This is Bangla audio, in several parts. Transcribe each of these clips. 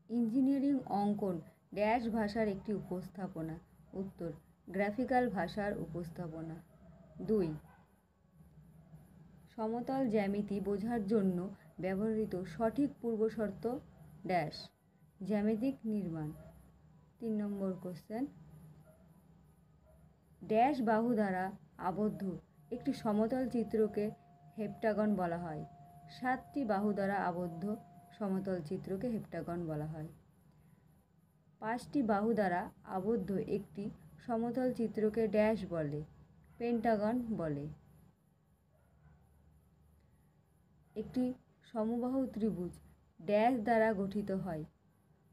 ইঞ্জিনিয়ারিং অঙ্কন ড্যাশ ভাষার একটি উপস্থাপনা। উত্তর, গ্রাফিক্যাল ভাষার উপস্থাপনা। 2, সমতল জ্যামিতি বোঝার জন্য ব্যবহৃত সঠিক পূর্বশর্ত ড্যাশ জ্যামিতিক নির্মাণ। 3 নম্বর কোশ্চেন, ড্যাশ বাহু দ্বারা আবদ্ধ একটি সমতল চিত্রকে হেপ্টাগন বলা হয়। 7টি বাহু দ্বারা আবদ্ধ সমতল চিত্রকে হেপ্টাগন বলা হয়। 5টি বাহু দ্বারা আবদ্ধ একটি সমতল চিত্রকে ড্যাশ বলে, পেন্টাগন বলে। একটি সমবাহু ত্রিভুজ ড্যাশ দ্বারা গঠিত হয়।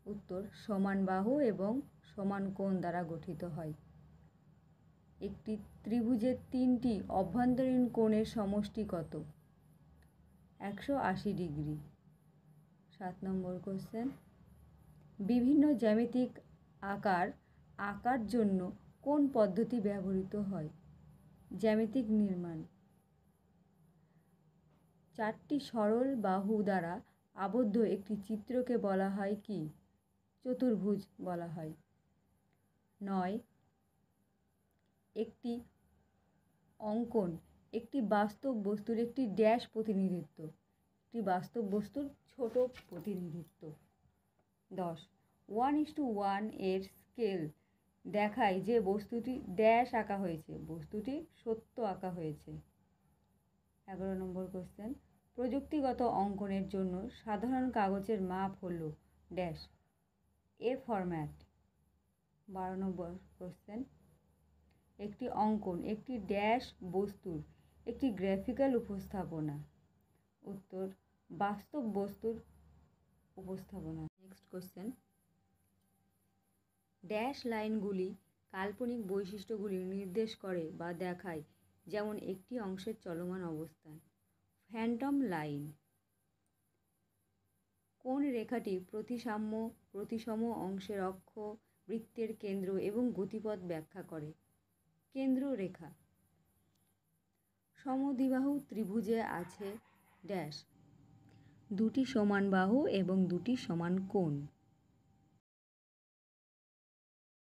উত্তর, সমান বাহু এবং সমান কোণ দ্বারা গঠিত হয়। একটি ত্রিভুজের 3টি অভ্যন্তরীণ কোণের সমষ্টি কত? 180 ডিগ্রি। 7 নম্বর কোশ্চেন, বিভিন্ন জ্যামিতিক আকার আঁকার জন্য কোন পদ্ধতি ব্যবহৃত হয়? জ্যামিতিক নির্মাণ। 4টি সরল বাহু দ্বারা আবদ্ধ একটি চিত্রকে বলা হয় কি? চতুর্ভুজ বলা হয়। 9, একটি অঙ্কন একটি বাস্তব বস্তুর একটি ড্যাশ প্রতিনিধিত্ব। একটি বাস্তব বস্তুর ছোট প্রতিনিধিত্ব। 10, 1:1 এর স্কেল দেখায় যে বস্তুটি ড্যাশ আঁকা হয়েছে, বস্তুটি সত্য আঁকা হয়েছে। 11 নম্বর কোশ্চেন, প্রযুক্তিগত অঙ্কনের জন্য সাধারণ কাগজের মাপ হলো dash a format. 12 number question, একটি অঙ্কন একটি ড্যাশ বস্তুর একটি গ্রাফিক্যাল উপস্থাপনা। উত্তর, বাস্তব বস্তুর উপস্থাপনা। নেক্সট কোশ্চেন, ড্যাশ লাইনগুলি কাল্পনিক বৈশিষ্ট্যগুলি নির্দেশ করে বা দেখায়, যেমন একটি অংশের চলমান অবস্থান। Phantom line. কোন রেখাটি প্রতিসম অংশের অক্ষ, বৃত্তের কেন্দ্র এবং গতিপথ ব্যাখ্যা করে? কেন্দ্র রেখা। সমদ্বিবাহু ত্রিভুজে আছে ড্যাশ 2টি সমান বাহু এবং 2টি সমান কোণ।